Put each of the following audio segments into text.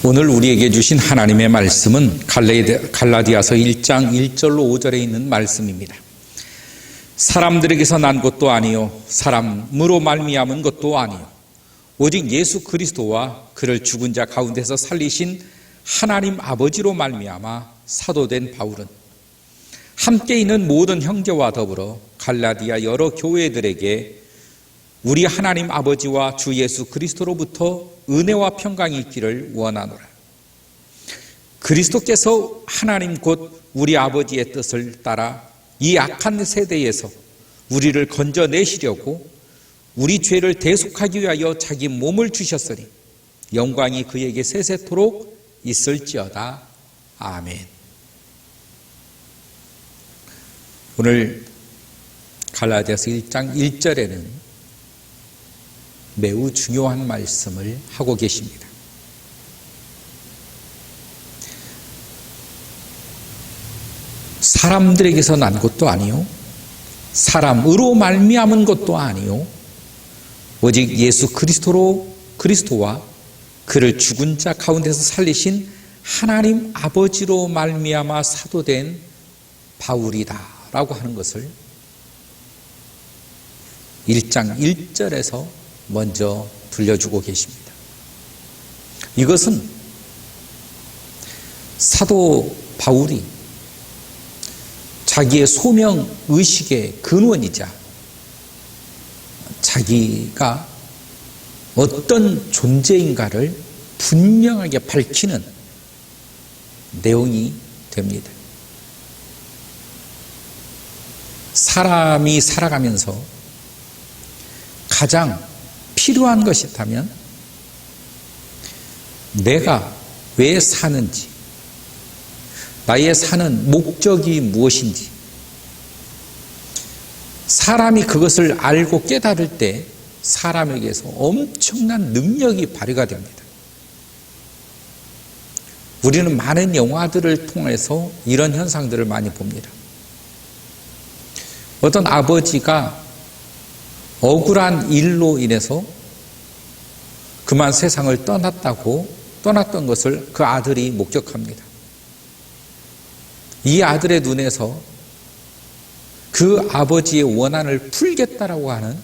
오늘 우리에게 주신 하나님의 말씀은 갈라디아서 1장 1절로 5절에 있는 말씀입니다. 사람들에게서 난 것도 아니요 사람으로 말미암은 것도 아니요 오직 예수 그리스도와 그를 죽은 자 가운데서 살리신 하나님 아버지로 말미암아 사도된 바울은 함께 있는 모든 형제와 더불어 갈라디아 여러 교회들에게 우리 하나님 아버지와 주 예수 그리스도로부터 은혜와 평강이 있기를 원하노라. 그리스도께서 하나님 곧 우리 아버지의 뜻을 따라 이 악한 세대에서 우리를 건져내시려고 우리 죄를 대속하기 위하여 자기 몸을 주셨으니 영광이 그에게 세세토록 있을지어다. 아멘. 오늘 갈라디아서 1장 1절에는 매우 중요한 말씀을 하고 계십니다. 사람들에게서 난 것도 아니요 사람으로 말미암은 것도 아니요 오직 예수 그리스도와 그를 죽은 자 가운데서 살리신 하나님 아버지로 말미암아 사도된 바울이다 라고 하는 것을 1장 1절에서 먼저 들려주고 계십니다. 이것은 사도 바울이 자기의 소명의식의 근원이자 자기가 어떤 존재인가를 분명하게 밝히는 내용이 됩니다. 사람이 살아가면서 가장 필요한 것이 있다면 내가 왜 사는지, 나의 사는 목적이 무엇인지, 사람이 그것을 알고 깨달을 때 사람에게서 엄청난 능력이 발휘가 됩니다. 우리는 많은 영화들을 통해서 이런 현상들을 많이 봅니다. 어떤 아버지가 억울한 일로 인해서 그만 세상을 떠났던 것을 그 아들이 목격합니다. 이 아들의 눈에서 그 아버지의 원한을 풀겠다라고 하는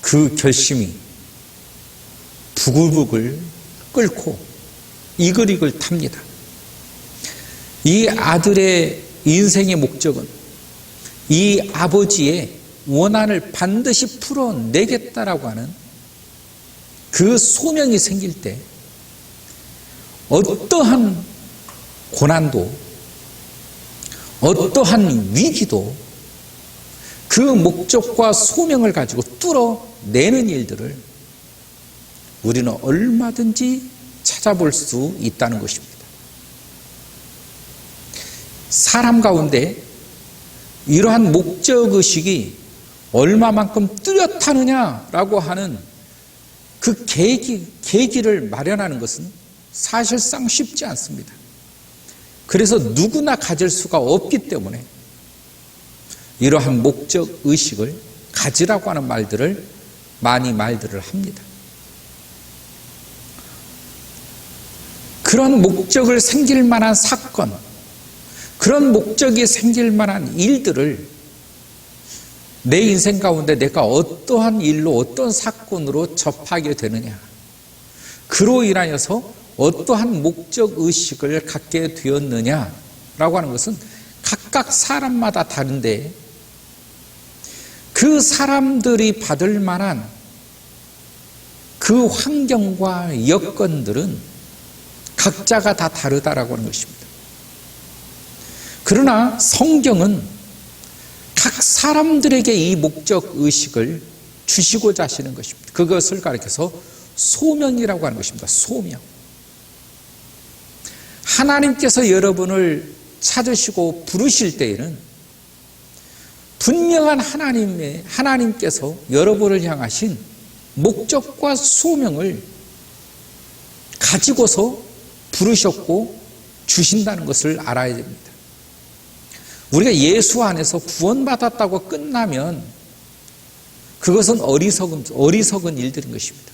그 결심이 부글부글 끓고 이글이글 탑니다. 이 아들의 인생의 목적은 이 아버지의 원한을 반드시 풀어내겠다라고 하는 그 소명이 생길 때 어떠한 고난도 어떠한 위기도 그 목적과 소명을 가지고 뚫어내는 일들을 우리는 얼마든지 찾아볼 수 있다는 것입니다. 사람 가운데 이러한 목적의식이 얼마만큼 뚜렷하느냐라고 하는 그 계기를 마련하는 것은 사실상 쉽지 않습니다. 그래서 누구나 가질 수가 없기 때문에 이러한 목적의식을 가지라고 하는 말들을 합니다. 그런 목적을 생길 만한 사건, 그런 목적이 생길 만한 일들을 내 인생 가운데 내가 어떠한 일로 어떤 사건으로 접하게 되느냐, 그로 인하여서 어떠한 목적의식을 갖게 되었느냐라고 하는 것은 각각 사람마다 다른데 그 사람들이 받을 만한 그 환경과 여건들은 각자가 다 다르다라고 하는 것입니다. 그러나 성경은 각 사람들에게 이 목적의식을 주시고자 하시는 것입니다. 그것을 가리켜서 소명이라고 하는 것입니다. 소명. 하나님께서 여러분을 찾으시고 부르실 때에는 분명한 하나님께서 여러분을 향하신 목적과 소명을 가지고서 부르셨고 주신다는 것을 알아야 됩니다. 우리가 예수 안에서 구원받았다고 끝나면 그것은 어리석은 일들인 것입니다.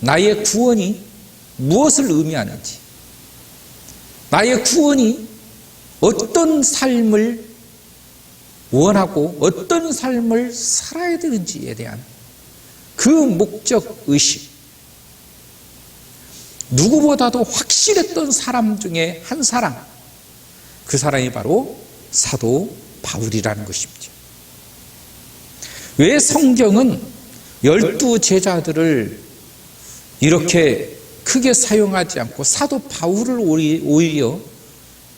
나의 구원이 무엇을 의미하는지, 나의 구원이 어떤 삶을 원하고 어떤 삶을 살아야 되는지에 대한 그 목적 의식, 누구보다도 확실했던 사람 중에 한 사람, 그 사람이 바로 사도 바울이라는 것입니다. 왜 성경은 12 제자들을 이렇게 크게 사용하지 않고 사도 바울을 오히려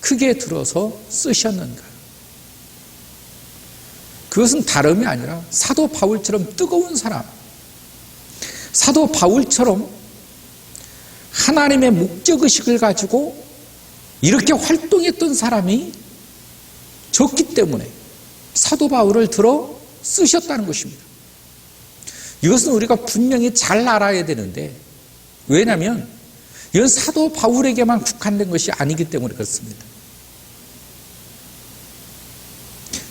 크게 들어서 쓰셨는가? 그것은 다름이 아니라 사도 바울처럼 뜨거운 사람, 사도 바울처럼 하나님의 목적의식을 가지고 이렇게 활동했던 사람이 적기 때문에 사도 바울을 들어 쓰셨다는 것입니다. 이것은 우리가 분명히 잘 알아야 되는데, 왜냐하면 이건 사도 바울에게만 국한된 것이 아니기 때문에 그렇습니다.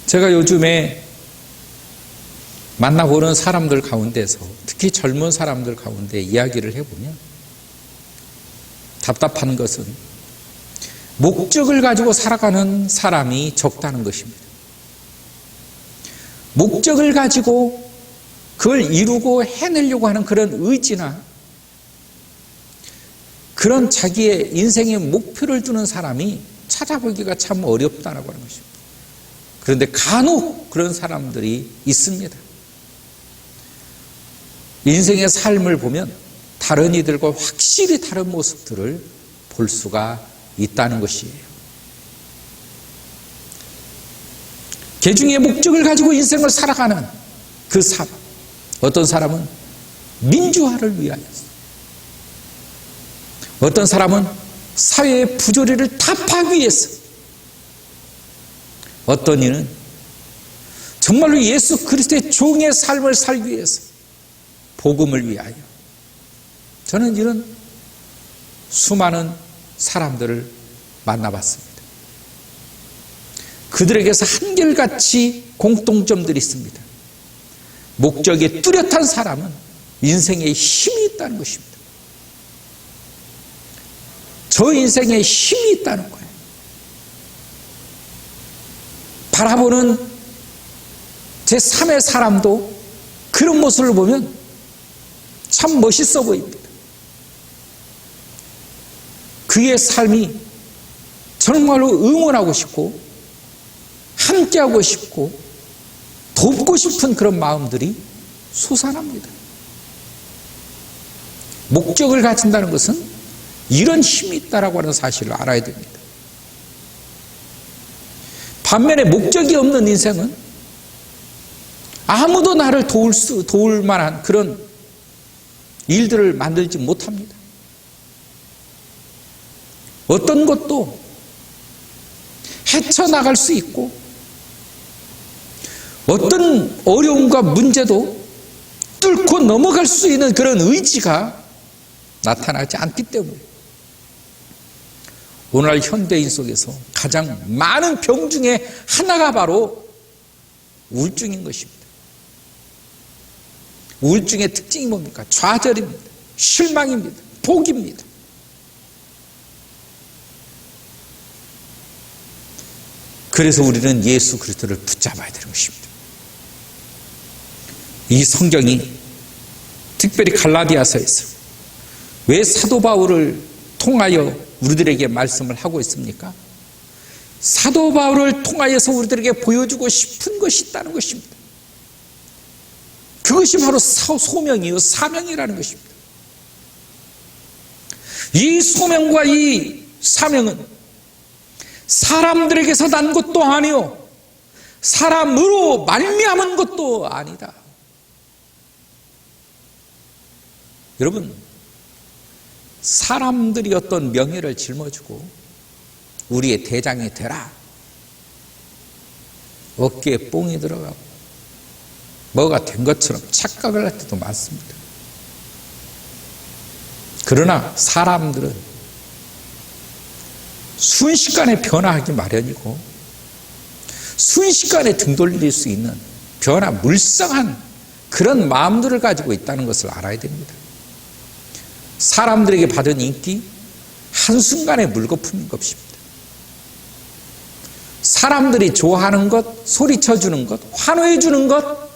제가 요즘에 만나보는 사람들 가운데서, 특히 젊은 사람들 가운데 이야기를 해보면 답답한 것은 목적을 가지고 살아가는 사람이 적다는 것입니다. 목적을 가지고 그걸 이루고 해내려고 하는 그런 의지나 그런 자기의 인생의 목표를 두는 사람이 찾아보기가 참 어렵다라고 하는 것입니다. 그런데 간혹 그런 사람들이 있습니다. 인생의 삶을 보면 다른 이들과 확실히 다른 모습들을 볼 수가 있다는 것이에요. 개중의 목적을 가지고 인생을 살아가는 그 사람, 어떤 사람은 민주화를 위하여서, 어떤 사람은 사회의 부조리를 타파하기 위해서, 어떤 이는 정말로 예수 그리스도의 종의 삶을 살기 위해서, 복음을 위하여. 저는 이런 수많은 사람들을 만나봤습니다. 그들에게서 한결같이 공통점들이 있습니다. 목적이 뚜렷한 사람은 인생에 힘이 있다는 것입니다. 저 인생에 힘이 있다는 거예요. 바라보는 제3의 사람도 그런 모습을 보면 참 멋있어 보입니다. 그의 삶이 정말로 응원하고 싶고 함께하고 싶고 돕고 싶은 그런 마음들이 솟아납니다. 목적을 가진다는 것은 이런 힘이 있다라고 하는 사실을 알아야 됩니다. 반면에 목적이 없는 인생은 아무도 나를 도울 만한 그런 일들을 만들지 못합니다. 어떤 것도 헤쳐나갈 수 있고 어떤 어려움과 문제도 뚫고 넘어갈 수 있는 그런 의지가 나타나지 않기 때문에 오늘날 현대인 속에서 가장 많은 병 중에 하나가 바로 우울증인 것입니다. 우울증의 특징이 뭡니까? 좌절입니다. 실망입니다. 포기입니다. 그래서 우리는 예수 그리스도를 붙잡아야 되는 것입니다. 이 성경이 특별히 갈라디아서에서 왜 사도 바울을 통하여 우리들에게 말씀을 하고 있습니까? 사도 바울을 통하여서 우리들에게 보여주고 싶은 것이 있다는 것입니다. 그것이 바로 소명이요 사명이라는 것입니다. 이 소명과 이 사명은 사람들에게서 난 것도 아니요 사람으로 말미암은 것도 아니다. 여러분, 사람들이 어떤 명예를 짊어지고 우리의 대장이 되라, 어깨에 뽕이 들어가고 뭐가 된 것처럼 착각을 할 때도 많습니다. 그러나 사람들은 순식간에 변화하기 마련이고 순식간에 등 돌릴 수 있는 변화물성한 그런 마음들을 가지고 있다는 것을 알아야 됩니다. 사람들에게 받은 인기 한순간에 물거품인 것입니다. 사람들이 좋아하는 것, 소리쳐주는 것, 환호해주는 것,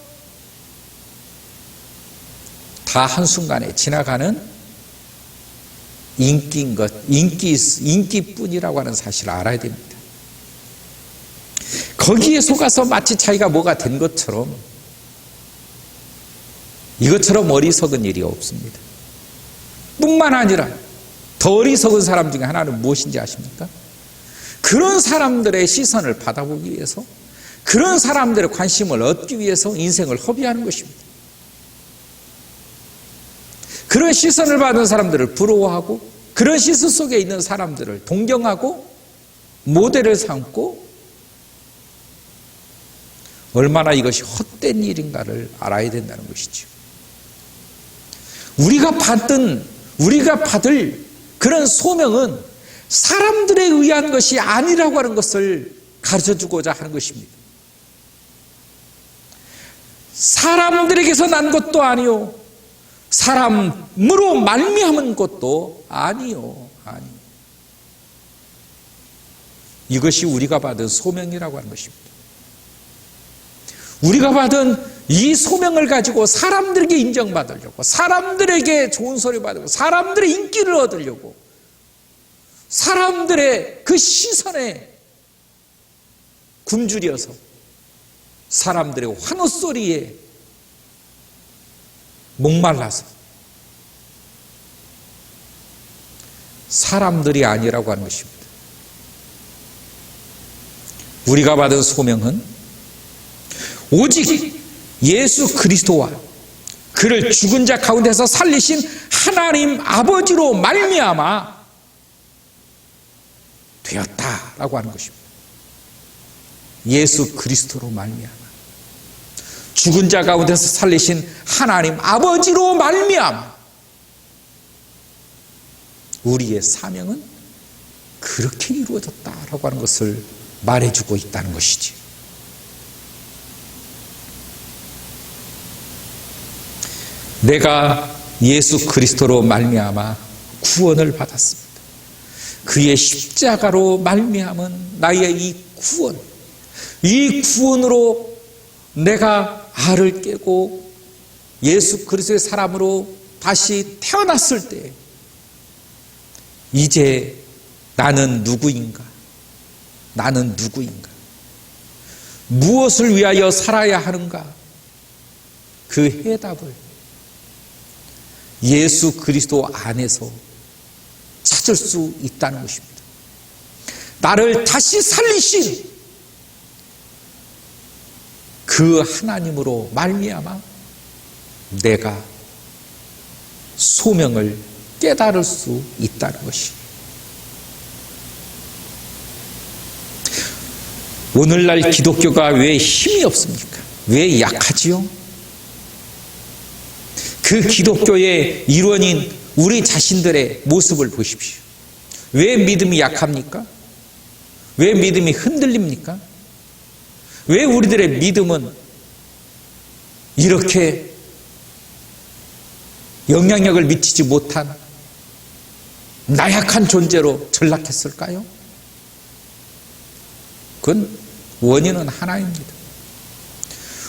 다 한순간에 지나가는 인기인 것, 인기뿐이라고 하는 사실을 알아야 됩니다. 거기에 속아서 마치 자기가 뭐가 된 것처럼, 이것처럼 어리석은 일이 없습니다. 뿐만 아니라 더 어리석은 사람 중에 하나는 무엇인지 아십니까? 그런 사람들의 시선을 받아보기 위해서, 그런 사람들의 관심을 얻기 위해서 인생을 허비하는 것입니다. 그런 시선을 받은 사람들을 부러워하고, 그런 시선 속에 있는 사람들을 동경하고 모델을 삼고, 얼마나 이것이 헛된 일인가를 알아야 된다는 것이죠. 우리가 받을 그런 소명은 사람들에 의한 것이 아니라고 하는 것을 가르쳐주고자 하는 것입니다. 사람들에게서 난 것도 아니요, 사람으로 말미암은 것도 아니요. 이것이 우리가 받은 소명이라고 하는 것입니다. 우리가 받은 이 소명을 가지고 사람들에게 인정받으려고, 사람들에게 좋은 소리 받으려고, 사람들의 인기를 얻으려고, 사람들의 그 시선에 굶주려서 사람들의 환호소리에 목말라서 사람들이 아니라고 하는 것입니다. 우리가 받은 소명은 오직 예수 그리스도와 그를 죽은 자 가운데서 살리신 하나님 아버지로 말미암아 되었다라고 하는 것입니다. 예수 그리스도로 말미암아, 죽은 자 가운데서 살리신 하나님 아버지로 말미암아 우리의 사명은 그렇게 이루어졌다라고 하는 것을 말해주고 있다는 것이지. 내가 예수 그리스도로 말미암아 구원을 받았습니다. 그의 십자가로 말미암은 나의 이 구원, 이 구원으로 내가 알을 깨고 예수 그리스도의 사람으로 다시 태어났을 때 이제 나는 누구인가? 나는 누구인가? 무엇을 위하여 살아야 하는가? 그 해답을 예수 그리스도 안에서 찾을 수 있다는 것입니다. 나를 다시 살리신 그 하나님으로 말미암아 내가 소명을 깨달을 수 있다는 것이. 오늘날 기독교가 왜 힘이 없습니까? 왜 약하지요? 그 기독교의 일원인 우리 자신들의 모습을 보십시오. 왜 믿음이 약합니까? 왜 믿음이 흔들립니까? 왜 우리들의 믿음은 이렇게 영향력을 미치지 못한 나약한 존재로 전락했을까요? 그건 원인은 하나입니다.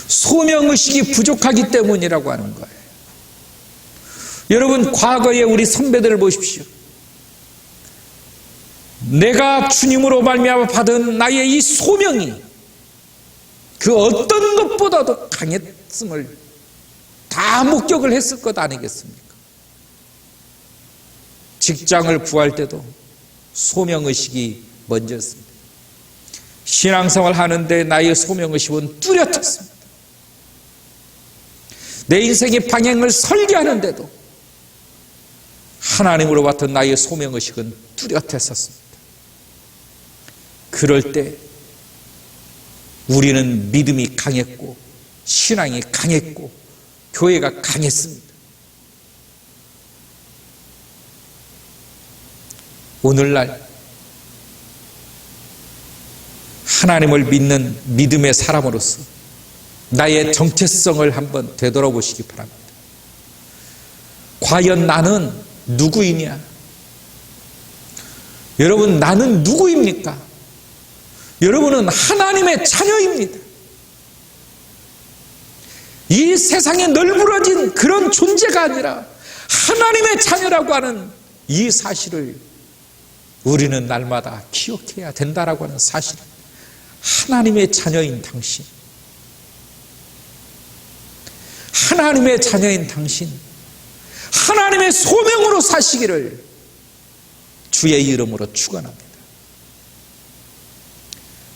소명의식이 부족하기 때문이라고 하는 거예요. 여러분, 과거에 우리 선배들을 보십시오. 내가 주님으로 말미암아 받은 나의 이 소명이 그 어떤 것보다도 강했음을 다 목격을 했을 것 아니겠습니까? 직장을 구할 때도 소명의식이 먼저였습니다. 신앙생활 하는데 나의 소명의식은 뚜렷했습니다. 내 인생의 방향을 설계하는데도 하나님으로 받은 나의 소명의식은 뚜렷했었습니다. 그럴 때 우리는 믿음이 강했고 신앙이 강했고 교회가 강했습니다. 오늘날 하나님을 믿는 믿음의 사람으로서 나의 정체성을 한번 되돌아보시기 바랍니다. 과연 나는 누구이냐? 여러분, 나는 누구입니까? 여러분은 하나님의 자녀입니다. 이 세상에 널브러진 그런 존재가 아니라 하나님의 자녀라고 하는 이 사실을 우리는 날마다 기억해야 된다라고 하는 사실. 하나님의 자녀인 당신, 하나님의 자녀인 당신, 하나님의 소명으로 사시기를 주의 이름으로 축원합니다.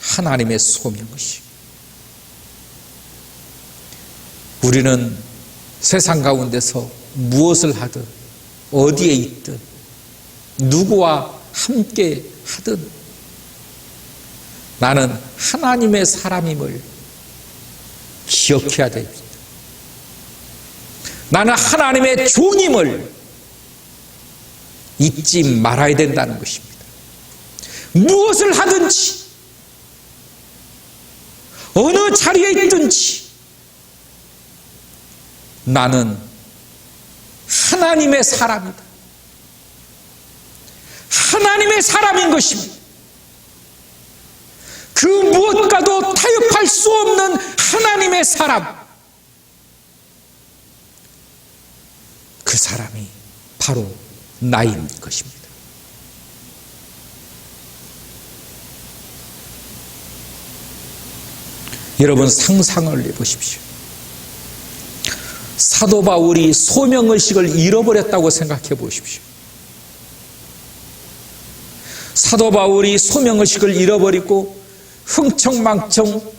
하나님의 소명이시. 우리는 세상 가운데서 무엇을 하든 어디에 있든 누구와 함께 하든 나는 하나님의 사람임을 기억해야 됩니다. 나는 하나님의 종임을 잊지 말아야 된다는 것입니다. 무엇을 하든지 어느 자리에 있든지 나는 하나님의 사람이다. 하나님의 사람인 것입니다. 그 무엇과도 타협할 수 없는 하나님의 사람. 그 사람이 바로 나인 것입니다. 여러분, 상상을 해보십시오. 사도 바울이 소명의식을 잃어버렸다고 생각해 보십시오. 사도 바울이 소명의식을 잃어버리고 흥청망청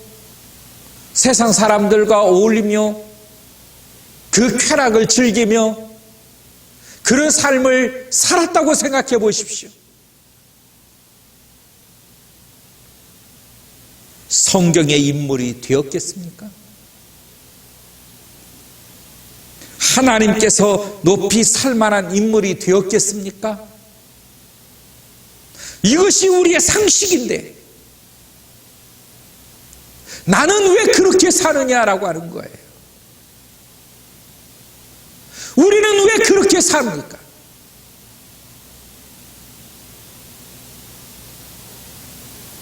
세상 사람들과 어울리며 그 쾌락을 즐기며 그런 삶을 살았다고 생각해 보십시오. 성경의 인물이 되었겠습니까? 하나님께서 높이 살만한 인물이 되었겠습니까? 이것이 우리의 상식인데 나는 왜 그렇게 사느냐라고 하는 거예요. 우리는 왜 그렇게 삽니까?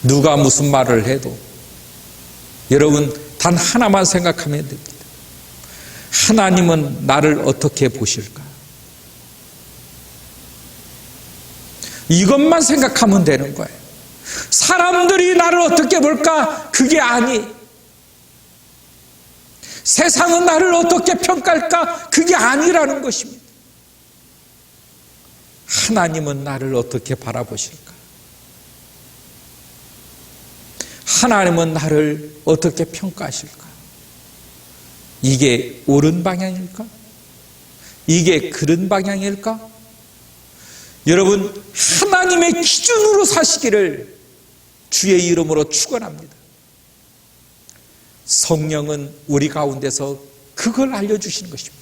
누가 무슨 말을 해도 여러분 단 하나만 생각하면 됩니다. 하나님은 나를 어떻게 보실까? 이것만 생각하면 되는 거예요. 사람들이 나를 어떻게 볼까? 그게 아니. 세상은 나를 어떻게 평가할까? 그게 아니라는 것입니다. 하나님은 나를 어떻게 바라보실까? 하나님은 나를 어떻게 평가하실까? 이게 옳은 방향일까? 이게 그른 방향일까? 여러분, 하나님의 기준으로 사시기를 주의 이름으로 축원합니다. 성령은 우리 가운데서 그걸 알려주시는 것입니다.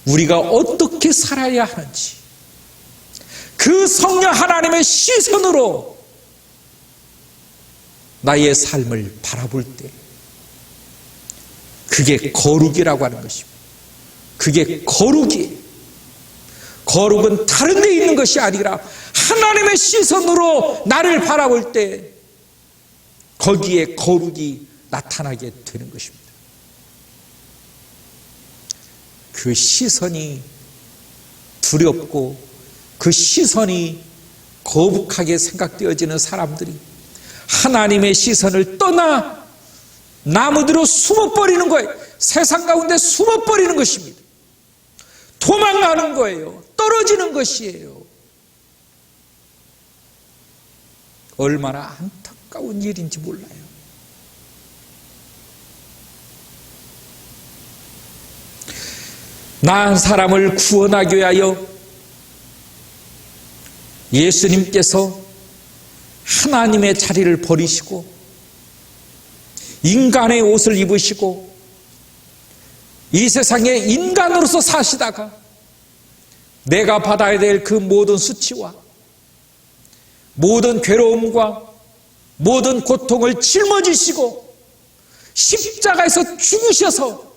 우리가 어떻게 살아야 하는지 그 성령 하나님의 시선으로 나의 삶을 바라볼 때 그게 거룩이라고 하는 것입니다. 그게 거룩이. 거룩은 다른 데 있는 것이 아니라 하나님의 시선으로 나를 바라볼 때 거기에 거룩이 나타나게 되는 것입니다. 그 시선이 두렵고 그 시선이 거북하게 생각되어지는 사람들이 하나님의 시선을 떠나 나무들로 숨어버리는 거예요. 세상 가운데 숨어버리는 것입니다. 도망가는 거예요. 떨어지는 것이에요. 얼마나 안타까운 일인지 몰라요. 나은 사람을 구원하기 위하여 예수님께서 하나님의 자리를 버리시고 인간의 옷을 입으시고 이 세상에 인간으로서 사시다가 내가 받아야 될 그 모든 수치와 모든 괴로움과 모든 고통을 짊어지시고 십자가에서 죽으셔서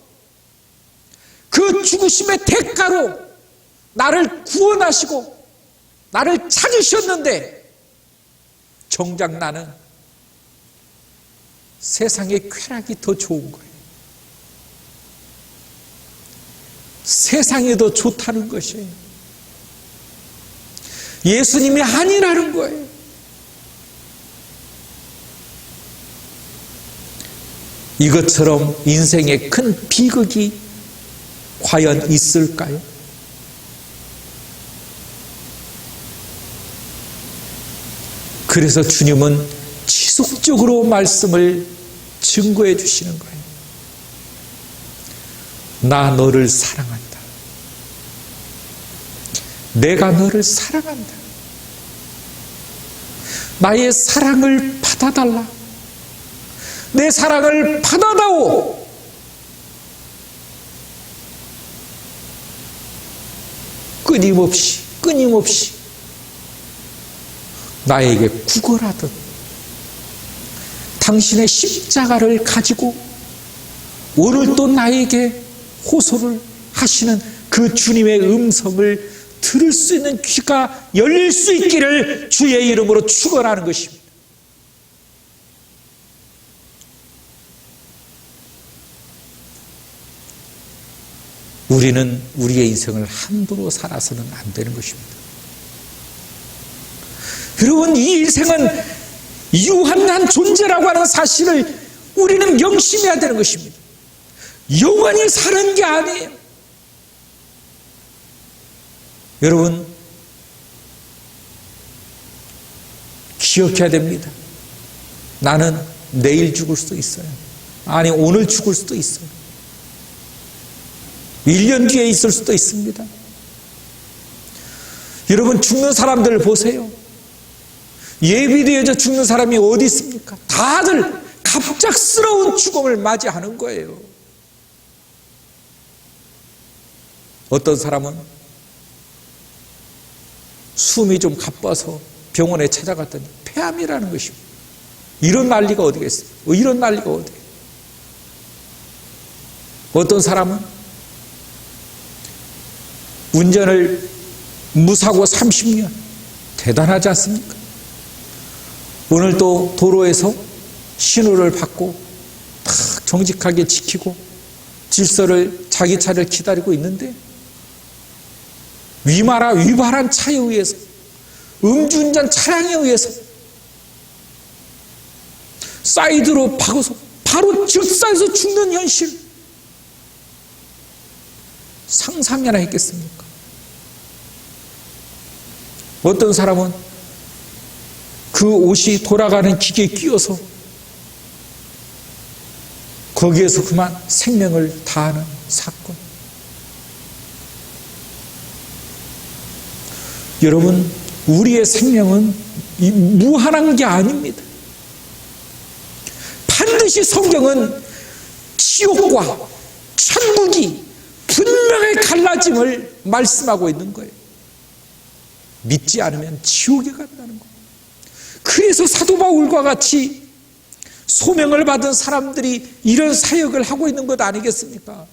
그 죽으심의 대가로 나를 구원하시고 나를 찾으셨는데 정작 나는 세상의 쾌락이 더 좋은 거예요. 세상이 더 좋다는 것이에요. 예수님이 아니라는 거예요. 이것처럼 인생에 큰 비극이 과연 있을까요? 그래서 주님은 지속적으로 말씀을 증거해 주시는 거예요. 나 너를 사랑한다. 내가 너를 사랑한다. 나의 사랑을 받아달라. 내 사랑을 받아다오. 끊임없이 나에게 구걸하듯 당신의 십자가를 가지고 오늘 또 나에게 호소를 하시는 그 주님의 음성을 들을 수 있는 귀가 열릴 수 있기를 주의 이름으로 축원하는 것입니다. 우리는 우리의 인생을 함부로 살아서는 안 되는 것입니다. 여러분, 이 인생은 유한한 존재라고 하는 사실을 우리는 명심해야 되는 것입니다. 영원히 사는 게 아니에요. 여러분, 기억해야 됩니다. 나는 내일 죽을 수도 있어요. 아니, 오늘 죽을 수도 있어요. 1년 뒤에 있을 수도 있습니다. 여러분, 죽는 사람들을 보세요. 예비되어져 죽는 사람이 어디 있습니까? 다들 갑작스러운 죽음을 맞이하는 거예요. 어떤 사람은 숨이 좀 가빠서 병원에 찾아갔더니 폐암이라는 것입니다. 이런 난리가 어디겠어요? 이런 난리가 어디예요? 어떤 사람은 운전을 무사고 30년, 대단하지 않습니까? 오늘 또 도로에서 신호를 받고 딱 정직하게 지키고 질서를 자기 차를 기다리고 있는데 위발한 차에 의해서, 음주운전 차량에 의해서 사이드로 박아서 바로 즉사에서 죽는 현실, 상상이나 했겠습니까? 어떤 사람은 그 옷이 돌아가는 기계에 끼어서 거기에서 그만 생명을 다하는 사건. 여러분, 우리의 생명은 무한한 게 아닙니다. 반드시 성경은 지옥과 천국이 분명히 갈라짐을 말씀하고 있는 거예요. 믿지 않으면 지옥에 간다는 거예요. 그래서 사도 바울과 같이 소명을 받은 사람들이 이런 사역을 하고 있는 것 아니겠습니까?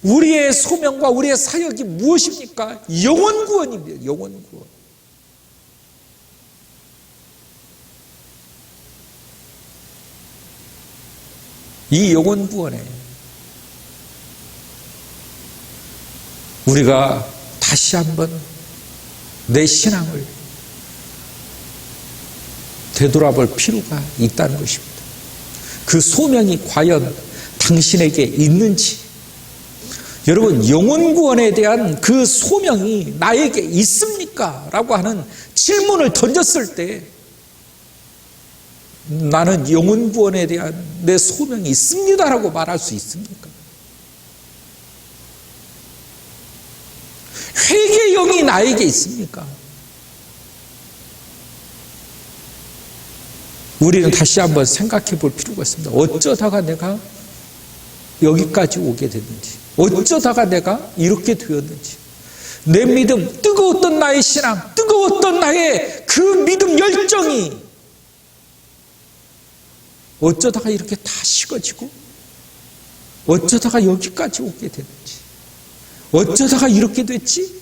우리의 소명과 우리의 사역이 무엇입니까? 영혼 구원입니다. 영혼 구원. 이 영혼 구원에 우리가 다시 한번 내 신앙을 되돌아볼 필요가 있다는 것입니다. 그 소명이 과연 당신에게 있는지, 여러분, 영혼 구원에 대한 그 소명이 나에게 있습니까? 라고 하는 질문을 던졌을 때 나는 영혼 구원에 대한 내 소명이 있습니다 라고 말할 수 있습니까? 회개의 영이 나에게 있습니까? 우리는 다시 한번 생각해 볼 필요가 있습니다. 어쩌다가 내가 여기까지 오게 됐는지, 어쩌다가 내가 이렇게 되었는지, 내 믿음, 뜨거웠던 나의 신앙, 뜨거웠던 나의 그 믿음 열정이 어쩌다가 이렇게 다 식어지고, 어쩌다가 여기까지 오게 됐는지, 어쩌다가 이렇게 됐지?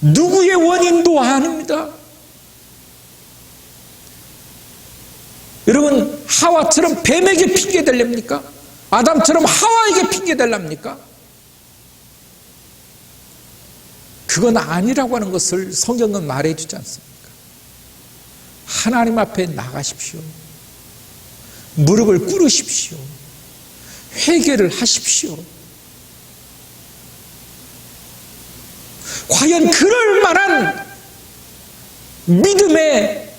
누구의 원인도 아닙니다. 여러분, 하와처럼 뱀에게 핑계댈랍니까? 아담처럼 하와에게 핑계댈랍니까? 그건 아니라고 하는 것을 성경은 말해주지 않습니까? 하나님 앞에 나가십시오. 무릎을 꿇으십시오. 회개를 하십시오. 과연 그럴 만한 믿음의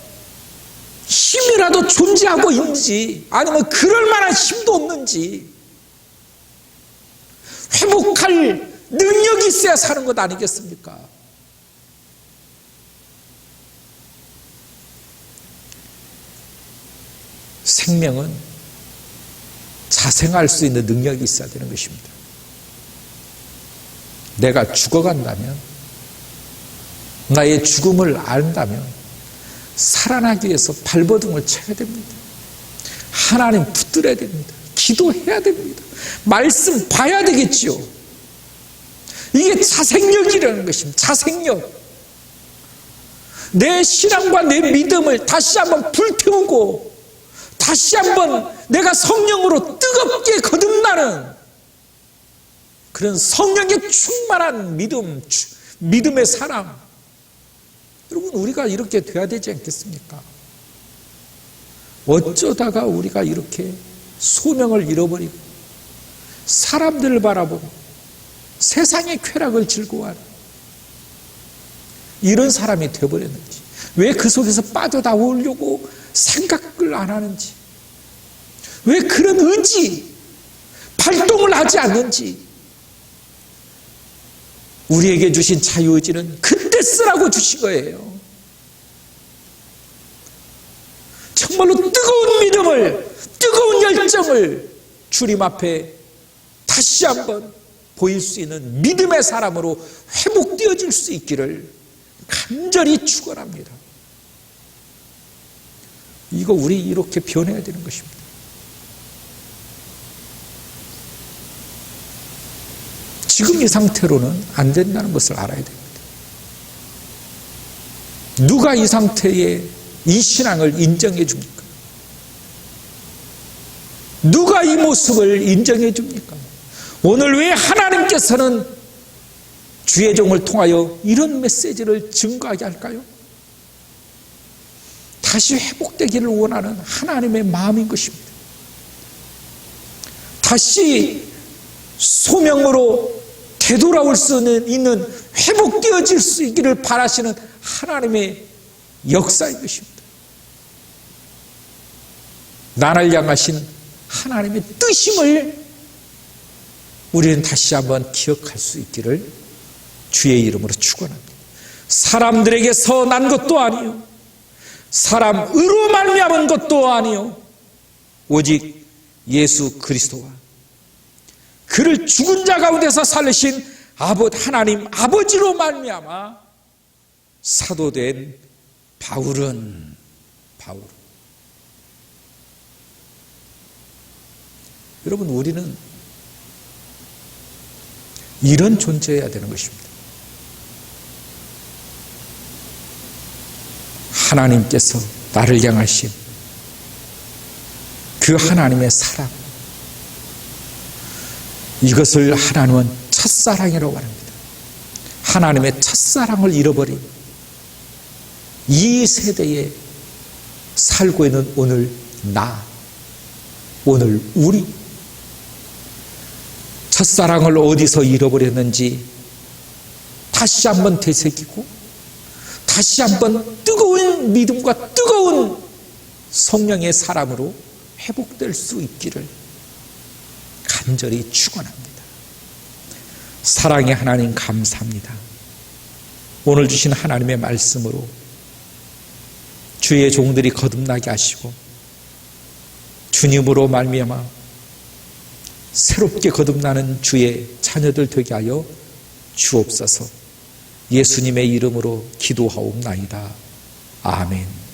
힘이라도 존재하고 있는지, 아니면 그럴 만한 힘도 없는지, 회복할 능력이 있어야 사는 것 아니겠습니까? 생명은 자생할 수 있는 능력이 있어야 되는 것입니다. 내가 죽어간다면, 나의 죽음을 안다면 살아나기 위해서 발버둥을 쳐야 됩니다. 하나님 붙들어야 됩니다. 기도해야 됩니다. 말씀 봐야 되겠지요. 이게 자생력이라는 것입니다. 자생력. 내 신앙과 내 믿음을 다시 한번 불태우고 다시 한번 내가 성령으로 뜨겁게 거듭나는 그런 성령에 충만한 믿음의 사람. 여러분, 우리가 이렇게 돼야 되지 않겠습니까? 어쩌다가 우리가 이렇게 소명을 잃어버리고 사람들을 바라보고 세상의 쾌락을 즐거워하는 이런 사람이 되어버렸는지, 왜 그 속에서 빠져나오려고 생각을 안 하는지, 왜 그런 의지, 발동을 하지 않는지. 우리에게 주신 자유의지는 그때 쓰라고 주신 거예요. 정말로 뜨거운 믿음을, 뜨거운 열정을 주님 앞에 다시 한번 보일 수 있는 믿음의 사람으로 회복되어질 수 있기를 간절히 축원합니다. 이거 우리 이렇게 변해야 되는 것입니다. 지금 이 상태로는 안 된다는 것을 알아야 됩니다. 누가 이 상태에 이 신앙을 인정해 줍니까? 누가 이 모습을 인정해 줍니까? 오늘 왜 하나님께서는 주의 종을 통하여 이런 메시지를 증거하게 할까요? 다시 회복되기를 원하는 하나님의 마음인 것입니다. 다시 소명으로 되돌아올 수 있는, 회복되어질 수 있기를 바라시는 하나님의 역사인 것입니다. 나를 향하신 하나님의 뜻임을 우리는 다시 한번 기억할 수 있기를 주의 이름으로 축원합니다. 사람들에게서 난 것도 아니요, 사람으로 말미암은 것도 아니요, 오직 예수 그리스도와 그를 죽은 자 가운데서 살리신 하나님 아버지로 말미암아 사도된 바울은 여러분, 우리는 이런 존재여야 되는 것입니다. 하나님께서 나를 향하신 그 하나님의 사랑, 이것을 하나님은 첫사랑이라고 합니다. 하나님의 첫사랑을 잃어버린 이 세대에 살고 있는 오늘 오늘 우리, 첫사랑을 어디서 잃어버렸는지 다시 한번 되새기고 다시 한번 뜨거운 믿음과 뜨거운 성령의 사람으로 회복될 수 있기를 간절히 축원합니다. 사랑의 하나님, 감사합니다. 오늘 주신 하나님의 말씀으로 주의 종들이 거듭나게 하시고 주님으로 말미암아 새롭게 거듭나는 주의 자녀들 되게 하여 주옵소서. 예수님의 이름으로 기도하옵나이다. 아멘.